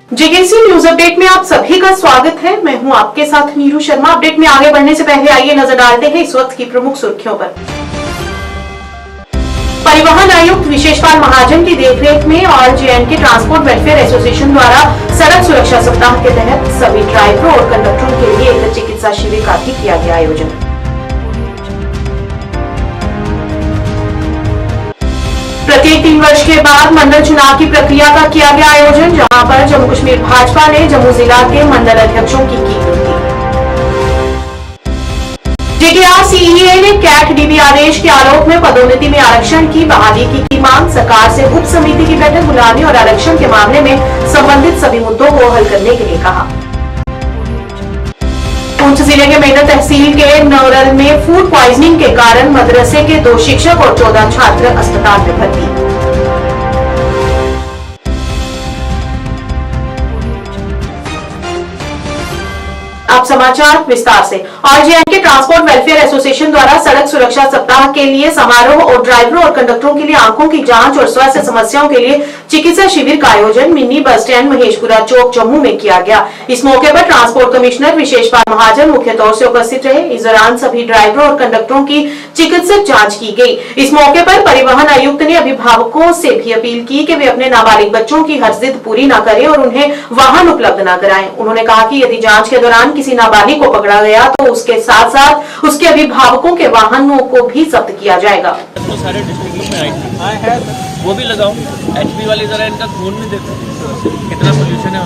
JKC news update में आप सभी का स्वागत है। मैं हूं आपके साथ नीरू शर्मा। अपडेट में आगे बढ़ने से पहले आइए नजर डालते हैं इस वक्त की प्रमुख सुर्खियों पर। परिवहन आयुक्त विशेषपाल महाजन की देखरेख में और जेएंडके ट्रांसपोर्ट वेलफेयर एसोसिएशन द्वारा सड़क सुरक्षा सप्ताह के तहत सभी ड्राइवरों और कंडक्टरों के लिए एक चिकित्सा शिविर का भी किया गया आयोजन। प्रत्येक 3 वर्ष के बाद मंडल चुनाव की प्रक्रिया का किया गया आयोजन, जहां पर जम्मू कश्मीर भाजपा ने जम्मू जिला के मंडल अध्यक्षों की नियुक्ति। जेकेआरसीईए ने कैट डीबी आदेश के आलोक में पदोन्नति में आरक्षण की बहाली की मांग। सरकार से उप समिति की बैठक बुलाने और आरक्षण के मामले में संबंधित सभी मुद्दों को हल करने के लिए कहा। पुंछ जिले के मेडा तहसील के नौरल में फूड पॉइजनिंग के कारण मदरसे के 2 शिक्षक और 14 छात्र अस्पताल में भर्ती। अब समाचार विस्तार से। और जेएंडके ट्रांसपोर्ट वेलफेयर एसोसिएशन द्वारा सड़क सुरक्षा सप्ताह के लिए समारोह और ड्राइवरों और कंडक्टरों के लिए आंखों की जांच और स्वास्थ्य समस्याओं के लिए चिकित्सा शिविर का आयोजन मिनी बस स्टैंड महेशपुरा चौक जम्मू में किया गया। इस मौके पर ट्रांसपोर्ट कमिश्नर विशेषपाल महाजन मुख्य तौर से उपस्थित रहे। इस दौरान सभी ड्राइवरों और कंडक्टरों की चिकित्सक जांच की गई। इस मौके पर परिवहन आयुक्त ने अभिभावकों से भी अपील की कि वे अपने नाबालिग बच्चों की हर जिद पूरी न करें और उन्हें वाहन उपलब्ध न कराएं। उन्होंने कहा कि यदि जांच के दौरान किसी नाबालिग को पकड़ा गया तो उसके साथ साथ उसके अभिभावकों के वाहनों को भी जब्त किया जाएगा। तो सारे डिस्ट्रिक्ट में आई है वो भी लगाओ। एचपी वाली जरा इनका खून भी देखो कितना पोल्यूशन है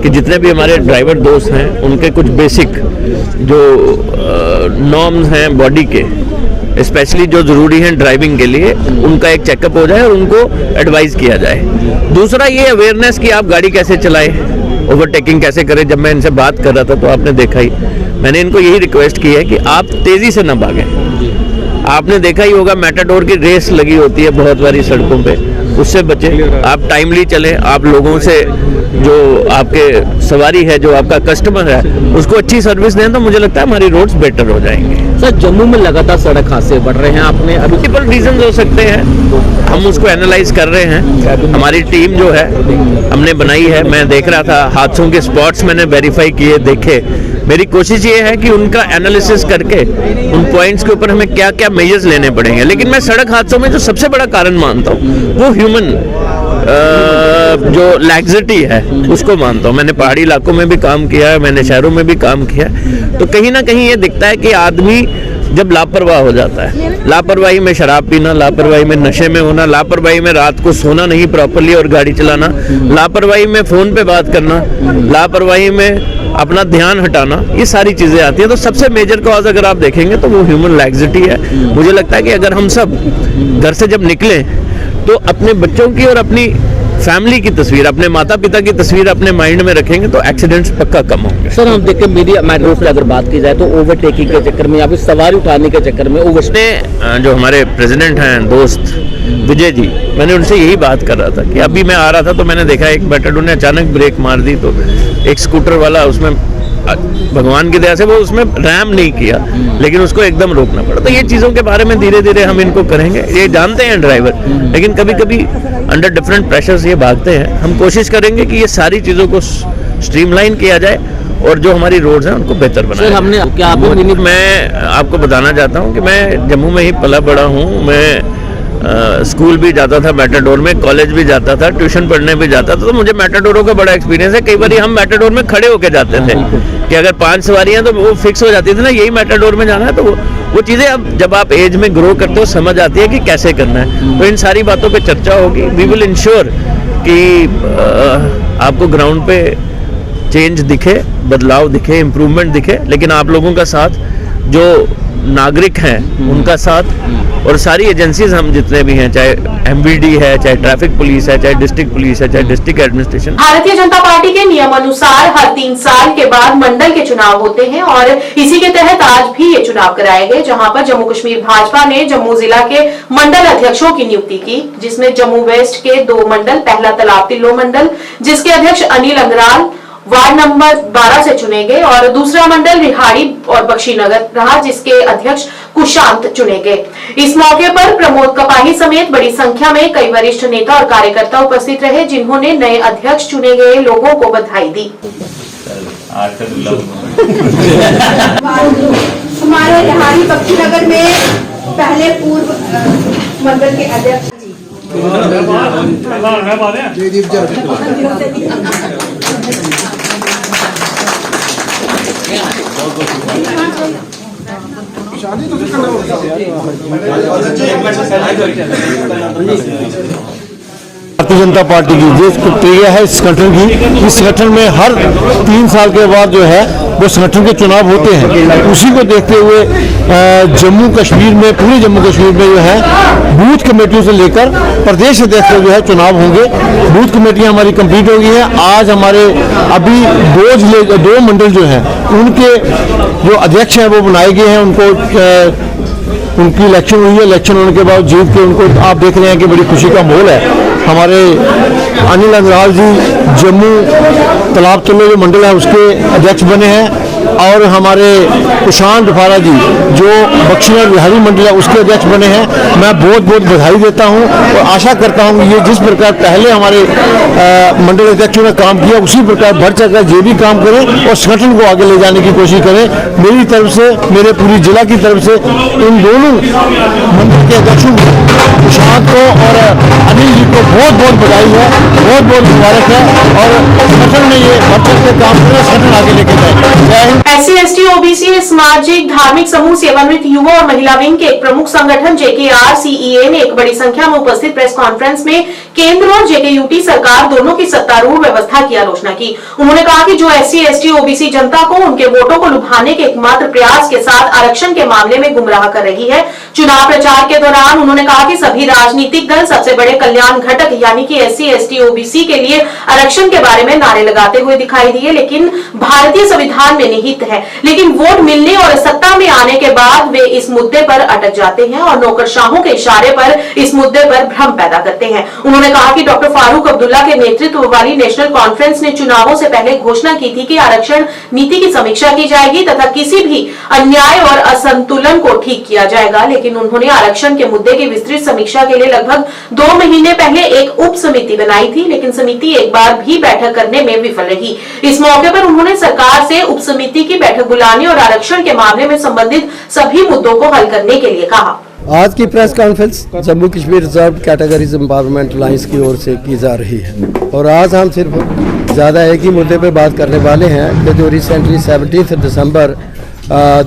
कि जितने भी हमारे ड्राइवर दोस्त हैं उनके कुछ बेसिक जो नॉर्म्स हैं बॉडी के, स्पेशली जो ज़रूरी हैं ड्राइविंग के लिए, उनका एक चेकअप हो जाए और उनको एडवाइस किया जाए। दूसरा ये अवेयरनेस कि आप गाड़ी कैसे चलाएं, ओवरटेकिंग कैसे करें। जब मैं इनसे बात कर रहा था तो आपने देखा ही, मैंने इनको यही रिक्वेस्ट की है कि आप तेज़ी से न भागें। आपने देखा ही होगा मैटाडोर की रेस लगी होती है बहुत बारी सड़कों पे, उससे बचें। आप टाइमली चलें। आप लोगों से जो आपके सवारी है, जो आपका कस्टमर है, उसको अच्छी सर्विस दें तो मुझे लगता है हमारी रोड्स बेटर हो जाएंगे। सर, जम्मू में लगातार सड़क हादसे बढ़ रहे हैं। आपने अभी मल्टीपल रीजन हो सकते हैं, हम उसको एनालाइज कर रहे हैं। हमारी टीम जो है हमने बनाई है। मैं देख रहा था हादसों के स्पॉट्स मैंने वेरीफाई किए, देखे। मेरी कोशिश ये है कि उनका एनालिसिस करके उन पॉइंट्स के ऊपर हमें क्या क्या मेजर्स लेने पड़ेंगे। लेकिन मैं सड़क हादसों में जो सबसे बड़ा कारण मानता हूँ वो ह्यूमन जो लैक्सिटी है उसको मानता हूँ। मैंने पहाड़ी इलाकों में भी काम किया है, मैंने शहरों में भी काम किया है। तो कहीं ना कहीं ये दिखता है कि आदमी जब लापरवाह हो जाता है, लापरवाही में शराब पीना, लापरवाही में नशे में होना, लापरवाही में रात को सोना नहीं प्रॉपर्ली और गाड़ी चलाना, लापरवाही में फ़ोन पे बात करना, लापरवाही में अपना ध्यान हटाना, ये सारी चीज़ें आती हैं। तो सबसे मेजर कॉज अगर आप देखेंगे तो वो ह्यूमन लैक्सिटी है। मुझे लगता है कि अगर हम सब घर से जब निकलें तो अपने बच्चों की और अपनी फैमिली की तस्वीर, अपने माता पिता की तस्वीर अपने माइंड में रखेंगे तो एक्सीडेंट्स पक्का कम होंगे। सर, हम देखते मीडिया मेट्रो से अगर बात की जाए तो ओवरटेकिंग के चक्कर में या फिर सवारी उठाने के चक्कर में जो हमारे प्रेसिडेंट हैं दोस्त विजय जी, मैंने उनसे यही बात कर रहा था कि अभी मैं आ रहा था तो मैंने देखा एक मैटाडोर ने अचानक ब्रेक मार दी, तो एक स्कूटर वाला उसमें भगवान की दया से वो उसमें रैम नहीं किया, लेकिन उसको एकदम रोकना पड़ा। तो ये चीज़ों के बारे में धीरे धीरे हम इनको करेंगे। ये जानते हैं ड्राइवर, लेकिन कभी कभी अंडर डिफरेंट प्रेशर्स ये भागते हैं। हम कोशिश करेंगे कि ये सारी चीज़ों को स्ट्रीमलाइन किया जाए और जो हमारी रोड्स हैं उनको बेहतर बनाया जाए। हमने क्या मैं आपको बताना चाहता हूँ कि मैं जम्मू में ही पला बड़ा हूँ। मैं स्कूल भी जाता था मैटाडोर में, कॉलेज भी जाता था, ट्यूशन पढ़ने भी जाता था, तो मुझे मैटाडोरों का बड़ा एक्सपीरियंस है। कई बार हम मैटाडोर में खड़े होकर जाते थे कि अगर 5 सवारियां तो वो फिक्स हो जाती थी ना, यही मैटाडोर में जाना है। तो वो चीज़ें अब जब आप एज में ग्रो करते हो समझ आती है कि कैसे करना है। तो इन सारी बातों पे चर्चा होगी। वी विल इंश्योर कि आपको ग्राउंड पे चेंज दिखे, बदलाव दिखे, इम्प्रूवमेंट दिखे, लेकिन आप लोगों का साथ जो नागरिक हैं उनका साथ, और सारी एजेंसीज हम जितने भी हैं, चाहे एमवीडी है, चाहे ट्रैफिक पुलिस है, चाहे डिस्ट्रिक्ट पुलिस है, चाहे district administration. Bharatiya Janata party के नियम अनुसार हर 3 साल के बाद मंडल के चुनाव होते हैं और इसी के तहत आज भी ये चुनाव कराए गए, जहां पर जम्मू कश्मीर भाजपा ने जम्मू जिला के मंडल अध्यक्षों की नियुक्ति की, जिसमें जम्मू वेस्ट के 2 मंडल, पहला तालाब तिल्लो मंडल जिसके अध्यक्ष अनिल अंगराल वार्ड नंबर 12 से चुने गए, और दूसरा मंडल रिहाड़ी और बख्शीनगर रहा जिसके अध्यक्ष कुशांत चुने गए। इस मौके पर प्रमोद कपाही समेत बड़ी संख्या में कई वरिष्ठ नेता और कार्यकर्ता उपस्थित रहे, जिन्होंने नए अध्यक्ष चुने गए लोगों को बधाई दी। हमारे रिहाड़ी बख्शीनगर में पहले पूर्व मंडल के अध्यक्ष भारतीय जनता पार्टी की जो प्रक्रिया है इस संगठन की, इस संगठन में हर 3 साल के बाद जो है वो संगठन के चुनाव होते हैं। उसी को देखते हुए जम्मू कश्मीर में, पूरे जम्मू कश्मीर में जो है बूथ कमेटियों से लेकर प्रदेश अध्यक्ष जो है चुनाव होंगे। बूथ कमेटियां हमारी कंप्लीट हो गई हैं। आज हमारे अभी 2 मंडल जो हैं उनके जो अध्यक्ष हैं वो बनाए गए हैं। उनकी इलेक्शन हुई है। इलेक्शन होने के बाद जीत के उनको आप देख रहे हैं कि बड़ी खुशी का माहौल है। हमारे अनिल अंगराल जी जम्मू तालाब तिल्लो जो मंडल है उसके अध्यक्ष बने हैं, और हमारे कुशांत दुफारा जी जो बख्शीनगर रिहाड़ी मंडल है उसके अध्यक्ष बने हैं। मैं बहुत बहुत बधाई देता हूं और आशा करता हूं कि ये जिस प्रकार पहले हमारे मंडल अध्यक्षों ने काम किया उसी प्रकार बढ़ चढ़कर ये भी काम करें और संगठन को आगे ले जाने की कोशिश करें। मेरी तरफ से, मेरे पूरी जिला की तरफ से इन दोनों मंडल के अध्यक्षों कुशांत को और अनिल जी को बहुत बहुत बधाई है, बहुत बहुत मुबारक है, और संगठन में ये बढ़ चढ़ के काम करें, संगठन आगे लेके जाए। SC ST OBC सामाजिक धार्मिक समूह सेवानिवृत्त युवा और महिला विंग के एक प्रमुख संगठन JKR CEA ने एक बड़ी संख्या में उपस्थित प्रेस कॉन्फ्रेंस में केंद्र और JKUT सरकार दोनों की सत्तारूढ़ व्यवस्था की आलोचना की। उन्होंने कहा कि जो SC ST OBC जनता को उनके वोटों को लुभाने के एकमात्र प्रयास के साथ आरक्षण के मामले में गुमराह कर रही है। चुनाव प्रचार के दौरान उन्होंने कहा कि सभी राजनीतिक दल सबसे बड़े कल्याण घटक यानी कि SC ST OBC के लिए आरक्षण के बारे में नारे लगाते हुए दिखाई दिए, लेकिन भारतीय संविधान में निहित है, लेकिन वोट मिलने और सत्ता में आने के बाद वे इस मुद्दे पर अटक जाते हैं और नौकरशाहों के इशारे पर इस मुद्दे पर भ्रम पैदा करते हैं। उन्होंने कहा कि डॉक्टर फारूक अब्दुल्ला के नेतृत्व वाली नेशनल कॉन्फ्रेंस ने चुनावों से पहले घोषणा की थी कि आरक्षण नीति की समीक्षा की जाएगी तथा किसी भी अन्याय और असंतुलन को ठीक किया जाएगा, लेकिन उन्होंने आरक्षण के मुद्दे की विस्तृत समीक्षा के लिए लगभग 2 महीने पहले एक उप समिति बनाई थी, लेकिन समिति एक बार भी बैठक करने में विफल रही। इस मौके पर उन्होंने सरकार से उप समिति की बैठक बुलाने और आरक्षण के मामले में संबंधित सभी मुद्दों को हल करने के लिए कहा। आज की press conference Jammu Kashmir reserve categories empowerment alliance की ओर से की जा रही है, और आज हम सिर्फ ज़्यादा एक ही मुद्दे पर बात करने वाले हैं कि जो रिसेंटली 17 दिसंबर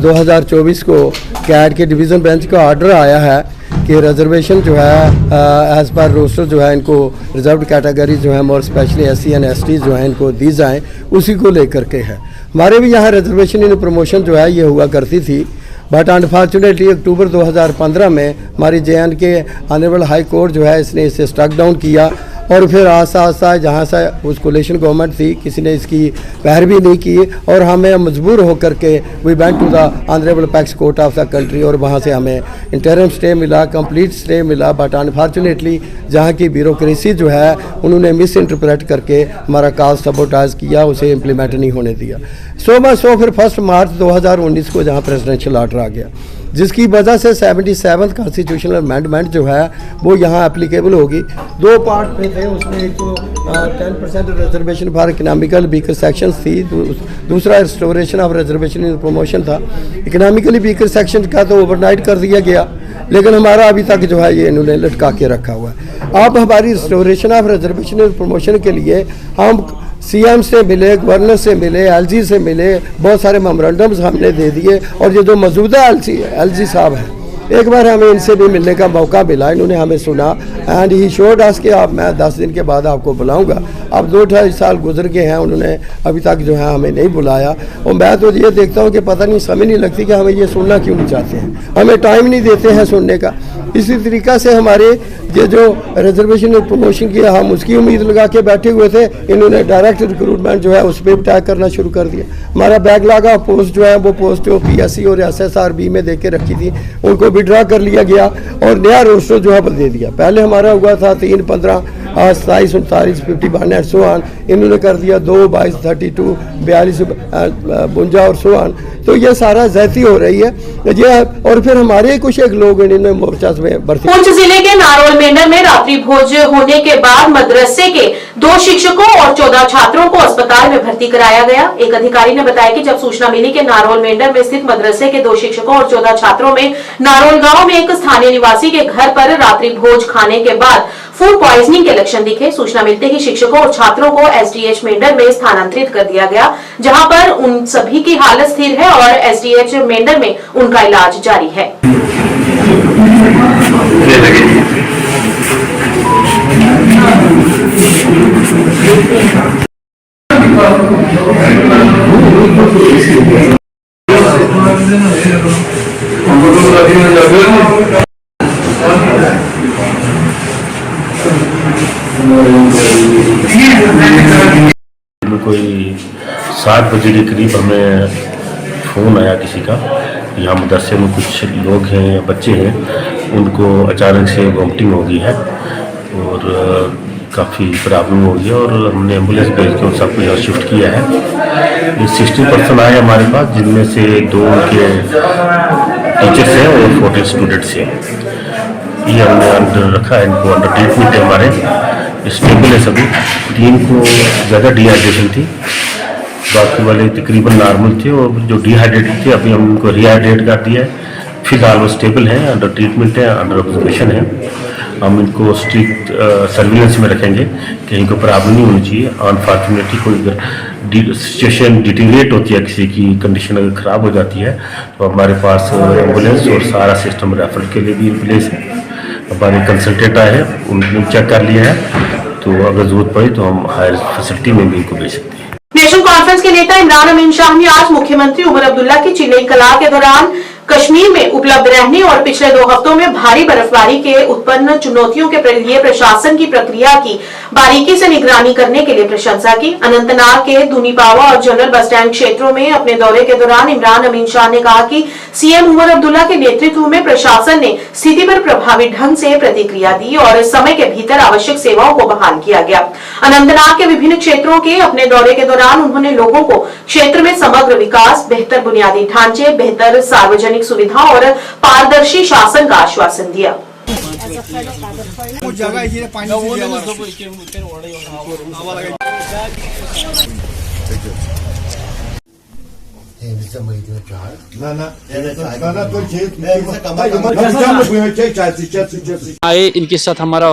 2024 को कैट के डिवीज़न बेंच का ऑर्डर आया है कि रिजर्वेशन जो है एज़ पर रोस्टर जो है इनको रिजर्व कैटेगरी जो है और स्पेशली SC एंड ST जो है इनको दी जाएँ, उसी को लेकर के है। हमारे भी यहाँ रिजर्वेशन इन प्रमोशन जो है ये हुआ करती थी, बट अनफॉर्चुनेटली अक्टूबर 2015 में हमारी JNK ऑनरेबल हाई कोर्ट जो है इसने इसे स्ट्रक डाउन किया, और फिर आस्ता आस्ता जहाँ से उस कोलिशन गवर्नमेंट थी किसी ने इसकी पैरवी नहीं की, और हमें मजबूर होकर के we went to the honourable apex court of the country, और वहाँ से हमें इंटरिम स्टे मिला, कंप्लीट स्टे मिला, बट अनफॉर्चुनेटली जहाँ की ब्यूरोक्रेसी जो है उन्होंने मिस इंटरप्रेट करके हमारा काज सबोटाइज किया, उसे इम्प्लीमेंट नहीं होने दिया। सो फिर 1 मार्च 2019 को जहाँ प्रेसिडेंशियल ऑर्डर आ गया, जिसकी वजह से 77th कॉन्स्टिट्यूशनल अमेंडमेंट जो है वो यहाँ एप्लीकेबल होगी। 2 पार्ट में थे, उसमें एक तो 10% reservation for economical weaker section थी, दूसरा restoration of reservation in promotion था। इकोनॉमिकली वीकर सेक्शन का तो ओवरनाइट कर दिया गया, लेकिन हमारा अभी तक जो है ये इन्होंने लटका के रखा हुआ है। अब हमारी restoration of reservation in promotion के लिए हम CM से मिले, गवर्नर से मिले, LG से मिले, बहुत सारे मेमोरेंडम्स हमने दे दिए, और ये जो मौजूदा LG साहब हैं एक बार हमें इनसे भी मिलने का मौका मिला, इन्होंने हमें सुना एंड ही शोड अस कि आप मैं 10 दिन के बाद आपको बुलाऊंगा। अब 2-2.5 साल गुजर गए हैं, उन्होंने अभी तक जो है हमें नहीं बुलाया। और मैं तो ये देखता हूँ कि पता नहीं समझ नहीं लगती कि हमें ये सुनना क्यों नहीं चाहते हैं, हमें टाइम नहीं देते हैं सुनने का। इसी तरीक़ा से हमारे ये जो रिजर्वेशन और प्रमोशन किया, हम उसकी उम्मीद लगा के बैठे हुए थे, इन्होंने डायरेक्ट रिक्रूटमेंट जो है उस पर अटैक करना शुरू कर दिया। हमारा बैकलॉग ऑफ पोस्ट जो है वो पोस्ट जो PSC और SSRB में दे के रखी थी उनको विड्रॉ कर लिया गया और नया रोस्टर जो है वो दे दिया। पहले हमारा हुआ था 3, 15, 27, 39, 51 एंड सो ऑन, इन्होंने कर दिया 2, 22, 32, 42, 52 और सो ऑन। तो ये सारा ज़्यादती हो रही है ये। और फिर हमारे कुछ एक लोग इन्होंने मोर्चा में भर्ती। पुंछ जिले के नारोल मेंढर में रात्रि भोज होने के बाद मदरसे के 2 शिक्षकों और 14 छात्रों को अस्पताल में भर्ती कराया गया। एक अधिकारी ने बताया कि जब सूचना मिली कि नारोल मेंढर में स्थित मदरसे के 2 शिक्षकों और 14 छात्रों में नारोल गांव में एक स्थानीय निवासी के घर पर रात्रि भोज खाने के बाद फूड पॉइजनिंग के लक्षण दिखे। सूचना मिलते ही शिक्षकों और छात्रों को SDH मेंढर में स्थानांतरित कर दिया गया, जहां पर उन सभी की हालत स्थिर है और SDH मेंढर में उनका इलाज जारी है। कोई 7 बजे के करीब हमें फ़ोन आया किसी का, यहाँ मदरसे में कुछ लोग हैं, बच्चे हैं, उनको अचानक से वॉमिटिंग हो गई है और काफ़ी प्रॉब्लम हो गई और हमने एम्बुलेंस भेज के उन सबको यहाँ शिफ्ट किया है। ये 60 पर्सन आए हमारे पास, जिनमें से 2 के टीचर्स हैं और 40 स्टूडेंट्स हैं। ये हमने अंडर रखा है, इनको अंडर ट्रीटमेंट है हमारे, स्टेबल है सभी। 3 को ज़्यादा डिहाइड्रेशन थी, बाकी वाले तकरीबन नॉर्मल थे और जो डिहाइड्रेटेड थे अभी हम उनको रिहाइड्रेट कर दिया है। फिलहाल वो स्टेबल है, अंडर ट्रीटमेंट है, अंडर ऑब्जर्वेशन है। हम इनको स्ट्रिक्ट सर्विलेंस में रखेंगे, कहीं को प्रॉब्लम नहीं होनी चाहिए। अनफॉर्चुनेटली कोई अगर सिचुएशन डिटीरिएट होती है, किसी की कंडीशन अगर ख़राब हो जाती है, तो हमारे पास एम्बुलेंस और सारा सिस्टम रेफर के लिए भी इन प्लेस है। हमारे कंसल्टेंट आए हैं, उन्होंने चेक कर लिया है, तो अगर जरूरत पड़ी तो हम हायर फैसिलिटी में भी इनको भेज सकते हैं। नेशनल कॉन्फ्रेंस के नेता इमरान अमीन शाह ने आज मुख्यमंत्री उमर अब्दुल्ला की चेन्नई कला के दौरान कश्मीर में उपलब्ध रहने और पिछले 2 हफ्तों में भारी बर्फबारी के उत्पन्न चुनौतियों के लिए प्रशासन की प्रक्रिया की बारीकी से निगरानी करने के लिए प्रशंसा की। अनंतनाग के दुनीपावा और जनरल बस स्टैंड क्षेत्रों में अपने दौरे के दौरान इमरान अमीन शाह ने कहा कि सीएम उमर अब्दुल्ला के नेतृत्व में प्रशासन ने स्थिति पर प्रभावी ढंग से प्रतिक्रिया दी और समय के भीतर आवश्यक सेवाओं को बहाल किया गया। अनंतनाग के विभिन्न क्षेत्रों के अपने दौरे के दौरान उन्होंने लोगों को क्षेत्र में समग्र विकास, बेहतर बुनियादी ढांचे, बेहतर सार्वजनिक सुविधा और पारदर्शी शासन का आश्वासन दिया। आए, इनके साथ हमारा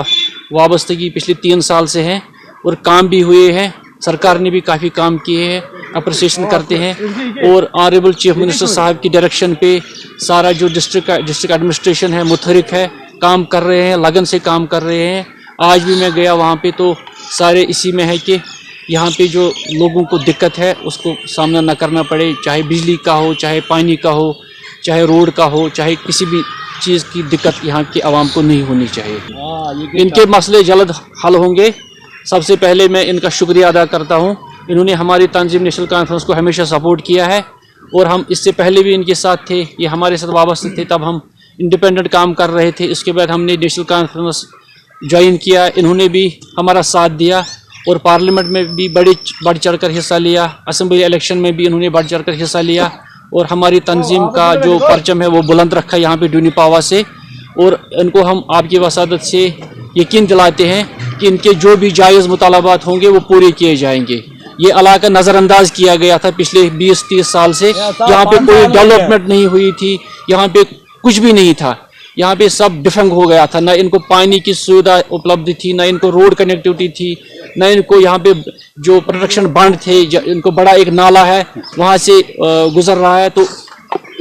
वाबस्तगी पिछले 3 साल से है और काम भी हुए हैं। सरकार ने भी काफ़ी काम किए हैं, अप्रिसिएशन करते हैं। और ऑनरेबल चीफ मिनिस्टर साहब की डायरेक्शन पे सारा जो डिस्ट्रिक्ट एडमिनिस्ट्रेशन है मुतहरिक है, काम कर रहे हैं, लगन से काम कर रहे हैं। आज भी मैं गया वहाँ पे तो सारे इसी में है कि यहाँ पे जो लोगों को दिक्कत है उसको सामना न करना पड़े, चाहे बिजली का हो, चाहे पानी का हो, चाहे रोड का हो, चाहे किसी भी चीज़ की दिक्कत यहाँ के आवाम को नहीं होनी चाहिए। इनके मसले जल्द हल होंगे। सबसे पहले मैं इनका शुक्रिया अदा करता हूँ, इन्होंने हमारी तंजीम नेशनल कॉन्फ्रेंस को हमेशा सपोर्ट किया है और हम इससे पहले भी इनके साथ थे, ये हमारे साथ वाबस्ते थे, तब हम इंडिपेंडेंट काम कर रहे थे। इसके बाद हमने नेशनल कॉन्फ्रेंस ज्वाइन किया, इन्होंने भी हमारा साथ दिया और पार्लियामेंट में भी बढ़ चढ़ कर हिस्सा लिया। असेंबली इलेक्शन में भी इन्होंने बढ़ चढ़ कर हिस्सा लिया और हमारी तंजीम का जो परचम है वो बुलंद रखा यहाँ पे दुनीपावा से। और इनको हम आपकी वसादत से यकीन दिलाते हैं कि इनके जो भी जायज़ मुतालबात होंगे वो पूरे किए जाएंगे। ये इलाका नज़रअंदाज किया गया था पिछले 20-30 साल से, यहाँ पे कोई डेवलपमेंट नहीं हुई थी, यहाँ पे कुछ भी नहीं था, यहाँ पे सब डिफंग हो गया था। ना इनको पानी की सुविधा उपलब्ध थी, ना इनको रोड कनेक्टिविटी थी, ना इनको यहाँ पे जो प्रोटेक्शन बांध थे, इनको बड़ा एक नाला है वहाँ से गुजर रहा है, तो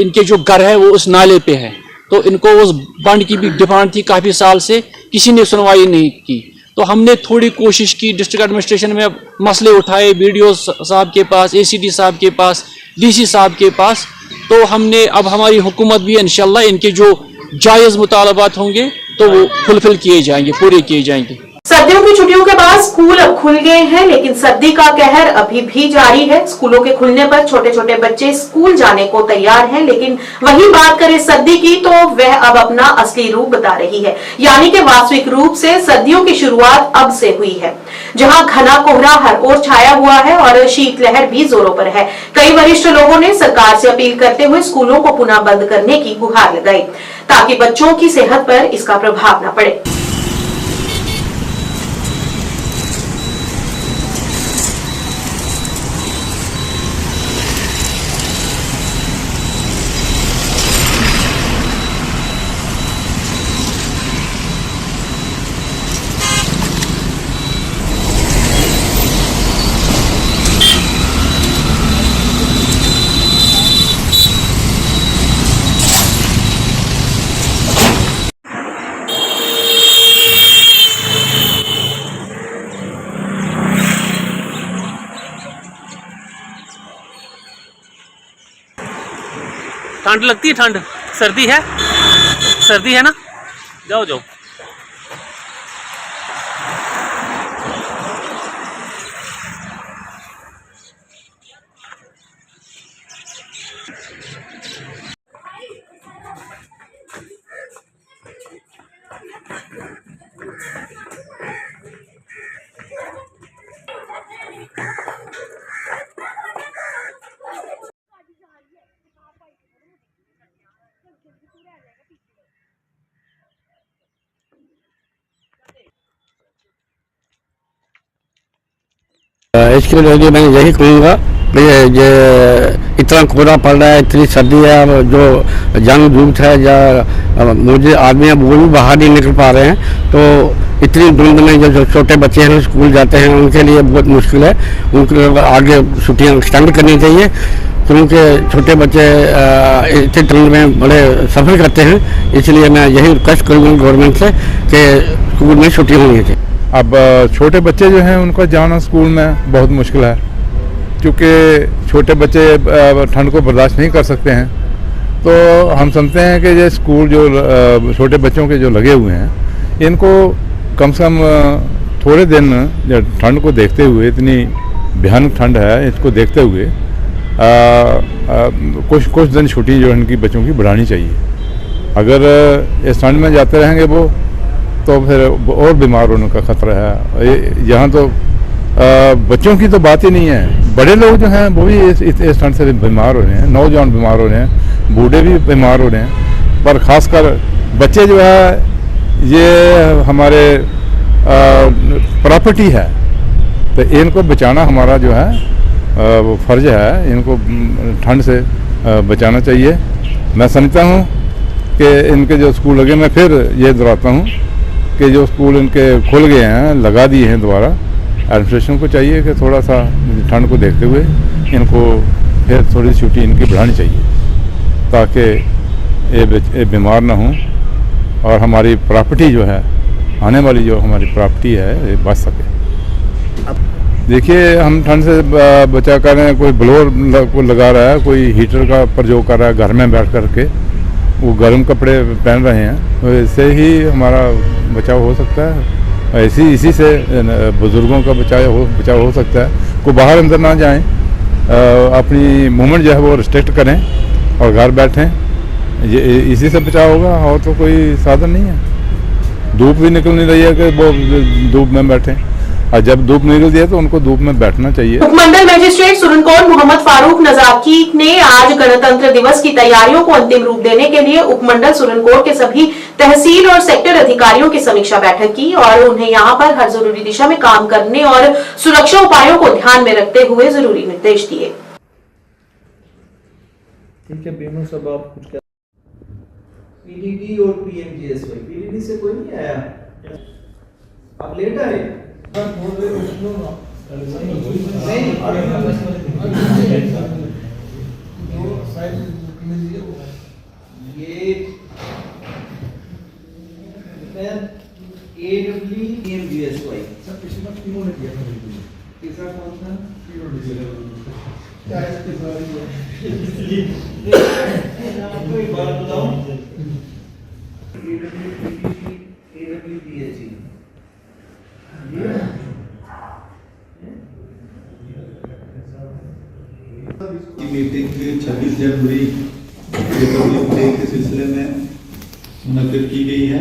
इनके जो घर है वो उस नाले पे है। तो इनको उस बंड की भी डिमांड थी काफ़ी साल से, किसी ने सुनवाई नहीं की। तो हमने थोड़ी कोशिश की, डिस्ट्रिक्ट एडमिनिस्ट्रेशन में मसले उठाए, BDO साहब के पास, ACD साहब के पास, DC साहब के पास। तो हमने अब हमारी हुकूमत भी इंशाल्लाह इनके जो जायज़ मुतालबात होंगे तो वो फुलफिल किए जाएंगे, पूरे किए जाएंगे। सर्दियों की छुट्टियों के बाद स्कूल अब खुल गए हैं, लेकिन सर्दी का कहर अभी भी जारी है। स्कूलों के खुलने पर छोटे छोटे बच्चे स्कूल जाने को तैयार हैं, लेकिन वहीं बात करें सर्दी की तो वह अब अपना असली रूप बता रही है। यानी कि वास्तविक रूप से सर्दियों की शुरुआत अब से हुई है, जहां घना कोहरा हर ओर छाया हुआ है और शीतलहर भी जोरों पर है। कई वरिष्ठ लोगों ने सरकार से अपील करते हुए स्कूलों को पुनः बंद करने की गुहार लगाई, ताकि बच्चों की सेहत पर इसका प्रभाव न पड़े। ठंड लगती है? ठंड सर्दी है ना? जाओ जाओ। इसके लिए मैं यही कहूँगा कि ये इतना कोहरा पड़ रहा है, इतनी सर्दी है, जो जंग धूप है या मुझे आदमी अब वो भी बाहर नहीं निकल पा रहे हैं। तो इतनी धुंध में जो छोटे बच्चे हैं स्कूल जाते हैं उनके लिए बहुत मुश्किल है। उनको आगे छुट्टियाँ एक्सटेंड करनी चाहिए, क्योंकि छोटे बच्चे इतने ठंड में बड़े सफ़र करते हैं। इसलिए मैं यही रिक्वेस्ट करूँगा गवर्नमेंट से कि स्कूल में छुट्टी होनी चाहिए। अब छोटे बच्चे जो हैं उनका जाना स्कूल में बहुत मुश्किल है, क्योंकि छोटे बच्चे ठंड को बर्दाश्त नहीं कर सकते हैं। तो हम समझते हैं कि ये स्कूल जो छोटे बच्चों के जो लगे हुए हैं, इनको कम से कम थोड़े दिन ठंड को देखते हुए, इतनी भयानक ठंड है, इसको देखते हुए कुछ दिन छुट्टी जो इनकी बच्चों की बढ़ानी चाहिए। अगर इस ठंड में जाते रहेंगे वो, तो फिर और बीमार होने का खतरा है। यहाँ तो बच्चों की तो बात ही नहीं है, बड़े लोग जो हैं वो भी इस ठंड से बीमार हो रहे हैं, नौजवान बीमार हो रहे हैं, बूढ़े भी बीमार हो रहे हैं। पर ख़ासकर बच्चे जो है ये हमारे प्रॉपर्टी है, तो इनको बचाना हमारा जो है वो फ़र्ज़ है। इनको ठंड से बचाना चाहिए। मैं समझता हूँ कि इनके जो स्कूल लगे, मैं फिर ये दोहराता हूँ कि जो स्कूल इनके खुल गए हैं, लगा दिए हैं दोबारा, एडमिनिस्ट्रेशन को चाहिए कि थोड़ा सा ठंड को देखते हुए इनको फिर थोड़ी सी छुट्टी इनकी बढ़ानी चाहिए, ताकि ये बीमार ना हों और हमारी प्रॉपर्टी जो है, आने वाली जो हमारी प्रॉपर्टी है, ये बच सके। देखिए, हम ठंड से बचा कर रहे हैं, कोई ब्लोअर को लगा रहा है, कोई हीटर का प्रयोग कर रहा है घर में बैठ कर के, वो गर्म कपड़े पहन रहे हैं, तो इससे ही हमारा बचाव हो सकता है। इसी से बुज़ुर्गों का बचाव हो सकता है। कोई बाहर अंदर ना जाएं, अपनी मूवमेंट जो है वो रिस्ट्रिक्ट करें और घर बैठें, ये इसी से बचाव होगा, और तो कोई साधन नहीं है। धूप भी निकल नहीं रही है कि वो धूप में बैठें, और जब धूप निकलती है तो उनको धूप में बैठना चाहिए। उपमंडल मजिस्ट्रेट सुरनकोट मोहम्मद फारूक नजाकी ने आज गणतंत्र दिवस की तैयारियों को अंतिम रूप देने के लिए उपमंडल सुरनकोट के सभी तहसील और सेक्टर अधिकारियों की समीक्षा बैठक की और उन्हें यहां पर हर जरूरी दिशा में काम करने और सुरक्षा उपायों को ध्यान में रखते हुए जरूरी निर्देश दिए। ठीक है बेनू साहब, आप कुछ पीडीडी और पीएमजीएसवाई, पीडीडी से कोई नहीं आया, आप लेट आए। ये तीसरा कौन था? आपको एक बात बताऊं, AWPHE की मीटिंग 26 जनवरी रिपब्लिक डे के सिलसिले में मुनक्किद की गई है।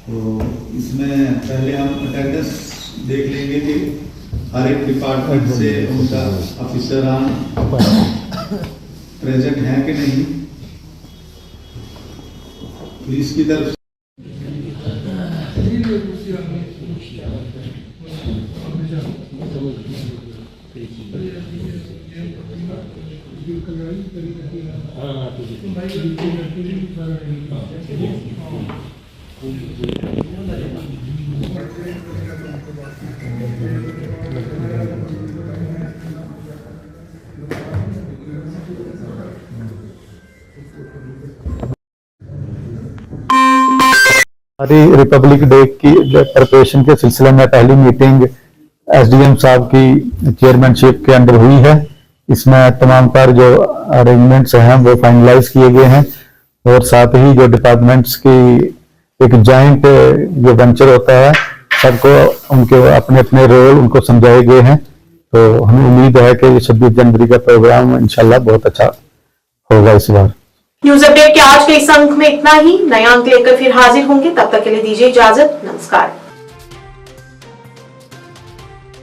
तो इसमें पहले हम अटेंडेंस देख लेंगे कि हर एक डिपार्टमेंट से उनका ऑफिसरान प्रेजेंट हैं कि नहीं। पुलिस की तरफ हमारी रिपब्लिक डे की प्रिपरेशन के सिलसिले में पहली मीटिंग एसडीएम साहब की चेयरमैनशिप के अंदर हुई है। इसमें तमाम पर जो अरेंजमेंट्स हैं वो फाइनलाइज किए गए हैं और साथ ही जो डिपार्टमेंट्स की एक जॉइंट जो वेंचर होता है सबको उनके अपने अपने रोल उनको समझाए गए हैं। तो हमें उम्मीद है कि 26 जनवरी का प्रोग्राम इंशाल्लाह बहुत अच्छा होगा इस बार। न्यूज अपडेट के आज के इस अंक में इतना ही। नया अंक लेकर फिर हाजिर होंगे, तब तक के लिए दीजिए इजाजत। नमस्कार।